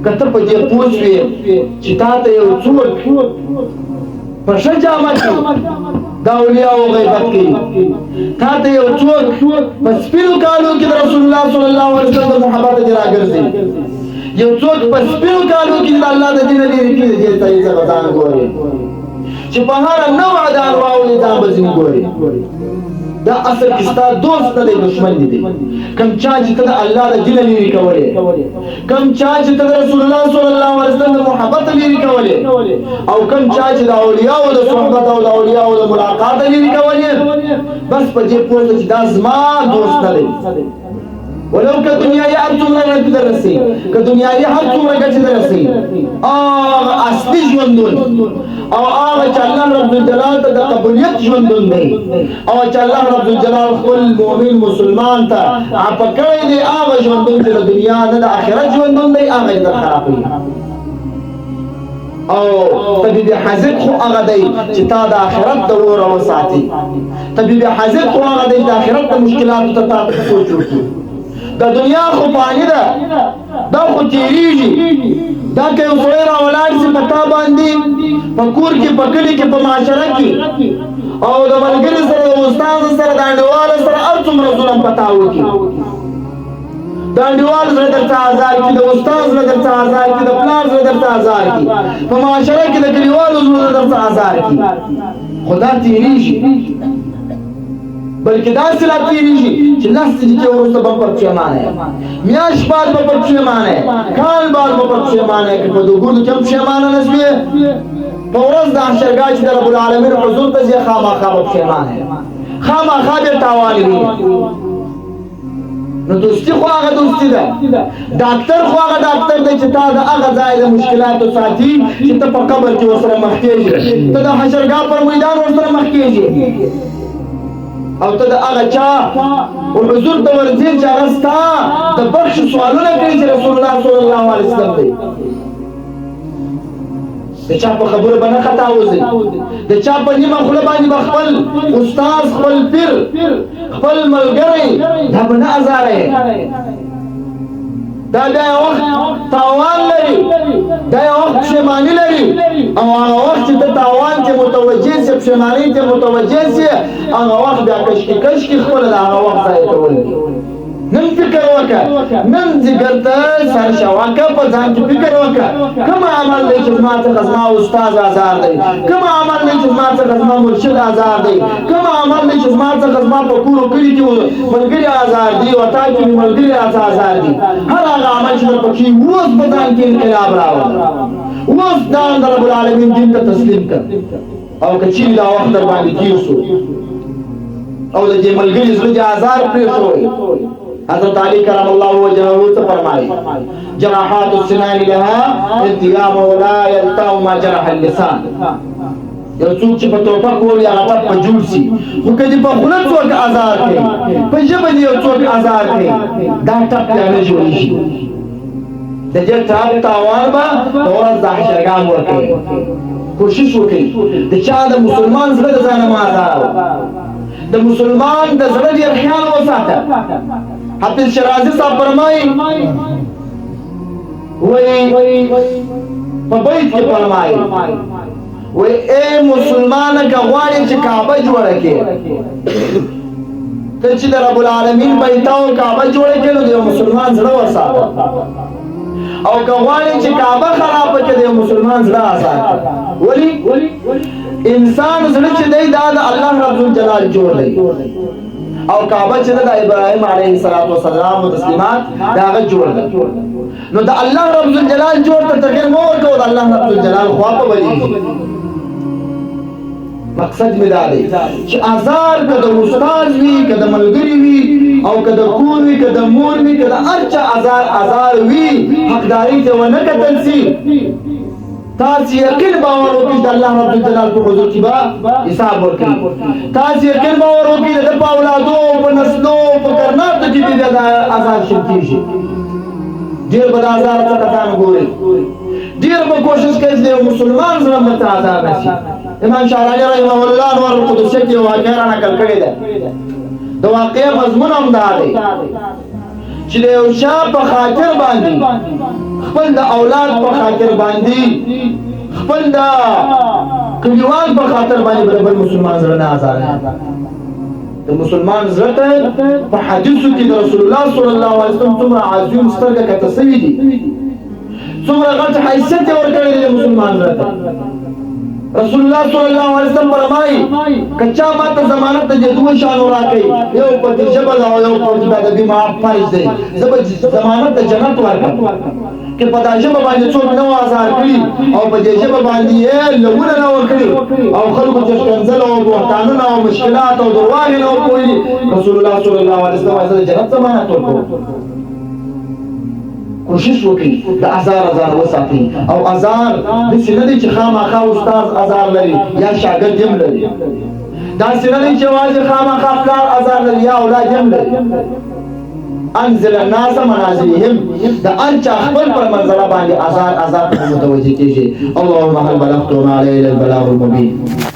کته په دې پوښوي چې تا ته یو څوک په شجاعت دا اولیاء او غیبت کوي تا ته یو څوک په سپینو کالو کې د رسول الله صلی الله علیه وسلم محبت دې راګرځي یو څوک په سپینو کالو کې د الله د دین لري کې دې ته یې ځان ګوري چې په هر نوع د انواعو ځان بزین ګوري دا اصل کې ستا دوست نه دی دشمن دی کم چا چې ته د الله د دین لري کولې کم چا چې ته د رسول الله صلی الله علیه وسلم محبت لري کولې او کم چا چې د اولیاء او د صحبت او د اولیاء او د ملاقات لري کولې بس په دې پوهه چې دا زما دوست نه دی ولو که دنیای هر څومره ګټه درسي که دنیای هر څومره ګټه درسي اصلي ژوندون او هغه چې الله رب الجلال ته د قبولیت ژوندون دی او چې الله رب الجلال خپل مؤمن مسلمان ته پکړی دی هغه ژوندون چې د دنیا نه د آخرت ژوندون دی هغه یې خرابوي او طبيب حذق خو هغه دی چې تا د آخرت د اور وساتي طبيب حذق خو هغه دی د آخرت د مشکلاتو ته تاسو سوچ وکړئ د دنیا خو پانی ده دا خو تیریږي دا که یو سړی راولاړ شي په تا باندې په کور کې په کلي کې په معاشره کې او د ملګري سره د استاد سره د انډیوال سره هر څومره ظلم په تا وکړي د انډیوال زړه درته ازار کړي د استاد زړه درته ازار کړي د پلار زړه درته ازار کړي په معاشره کې د کلیوالو زړه درته ازار کړي خو دا تیریږي بلکې دا سلا تیریږي چې لاس دې کې ورسته به پر پښیمانه میاش بعد به پر پښیمانه کال بعد به پر پښیمانه کې په دوګور کې پښیمانه نشوي په ورځ د حشرګاه چې د رب العالمین حضور ته ځي خامخا به پښیمانه خامخا به تاوان وي نو دوستي خو هغه دوستي ده ډاکټر خو هغه ډاکټر دی چې تا د هغه ځای د مشکلاتو ساتي چې ته په قبر کې ورسره مخ کېږي ته د حشرګاه پر میدان ورسره مخ کېږي او ته د هغه چا او حضور ته ورځې چې هغه ستا د بخش سوالونه کوي چې رسول الله صلی الله علیه وسلم دی د چا په خبره باندې خطا وځي د چا په نیمه خوله باندې خپل استاد خپل پیر خپل ملګری دا به نه ازارې دا یو وخت تاوان لري دا یو وخت پښیماني لري او هغه وخت چې د تاوان ته متوجه سي پښیماني ته متوجه سي هغه وخت بیا کشکي خپل هغه وخت ځای کول نن فکر وکړه نن ذکر ته سر شواکه په ځان کې فکر وکړه کوم عمل دی چې ما ته زما استاد آزار دی کوم عمل دی چې ما ته زما مرشد آزار دی کوم عمل دی چې ما ته زما په کورو کلی کې ملګری آزار دی او تا کې ملګری آزار دی هر هغه عمل چې په کې ووس په ځان کې انقلاب راوړ ووس دا رب العالمین دین ته تسلیم کړ او کچې دا وخت باندې کیوسو او د دې ملګری زړه آزار پرې شوی حضرت علی کرم الله وجهه ته فرمایي جراحات السنان لها انتقام ولا يلتام ما جرح اللسان یو څوک چې په توپه کوي هغه په جوړ شي خو کله په خوله څوک آزار کوي په ژبه دی یو څوک آزار کوي دا ټپ نه جوړ شي د دې ټاپ تاوان به ورځ د حشرګاه ورکړي کوشش وکړي د چا د مسلمان زړه د ځانه ما آزار د مسلمان د زړه دی خیال وساته حافظ شرازی صاحب فرمایي وای په بیت کې فرمایي وای اے مسلمان کا غواړي چې کعبه جوړه کړي ته چې د رب العالمین بیت او کعبه جوړه کړي نو د مسلمان زړه وساته او که غواړي چې کعبه خراب کړي د مسلمان زړه آزاد ولی انسان زړه چې دی دا د الله رب الجلال جوړ دی او کعبه چې د ابراهیم علیه السلام او تسلیمات دا هغه جوړ دی نو د الله رب الجلال جوړ ته تغیر مو ورکو د الله رب الجلال خوا په ولی مقصد می دا دی چې آزار کده استاد وی کده ملګری وی او کده کور وی کده مور وی کده ارچا آزار وی حقداری ته ونه کتل سي تاسو یقین باور وکړئ د الله رب الجلال په حضور کې به حساب ورکړي تاسو یقین باور وکړئ د اولادو په نسلو په کرناتو کې به د آزاد شي ډیر به آزاد څخه ځان ګوري ډیر به کوشش کوي چې مسلمان زړه مت آزاد شي امام شاعرانی رحمه الله نور القدس کې واقعا نقل کړی ده د واقع مضمون هم دا دی چې د یو چا په خاطر باندې خپل د اولاد په خاطر باندې خپل د کلیوال په خاطر باندې بل مسلمان زړه نه آزار د مسلمان زړه ته په حدیثو کې د رسول الله صلی الله علیه وسلم څومره عظیم سترګه کته سوي دي څومره غټ حیثیت یې ورکړی دی مسلمان زړه ته رسول الله صلی الله علیه وسلم فرمایي کچا ماته ضمانت د دوه شانو راکړي یو په جبل او یو په ادبي معاف فرض دی زه به ضمانت د جنت ورکړم که په دا ژبه باندې څوک نه آزار کړي او په دې ژبه باندې یې لغونه نه وکړي او خلکو ته ښکنځل او بهتانونه او مشکلات او درواغ نه وکړي رسول الله صلی الله علیه وسلم د جنت ضمانت ورکړو کوشش وکړي د ازار وساتي او ازار داسې نه دی چې خامخا استاد ازار لري یا شاګرد هم لري داسې نه دی چې یوازې خامخا پلار ازار لري یا اولاد هم لري انزل الناس منازلهم د انچا خپل پر منزله باندې ازار متوجه کیږي اللهم هل بلغت وما عليه البلاغ المبين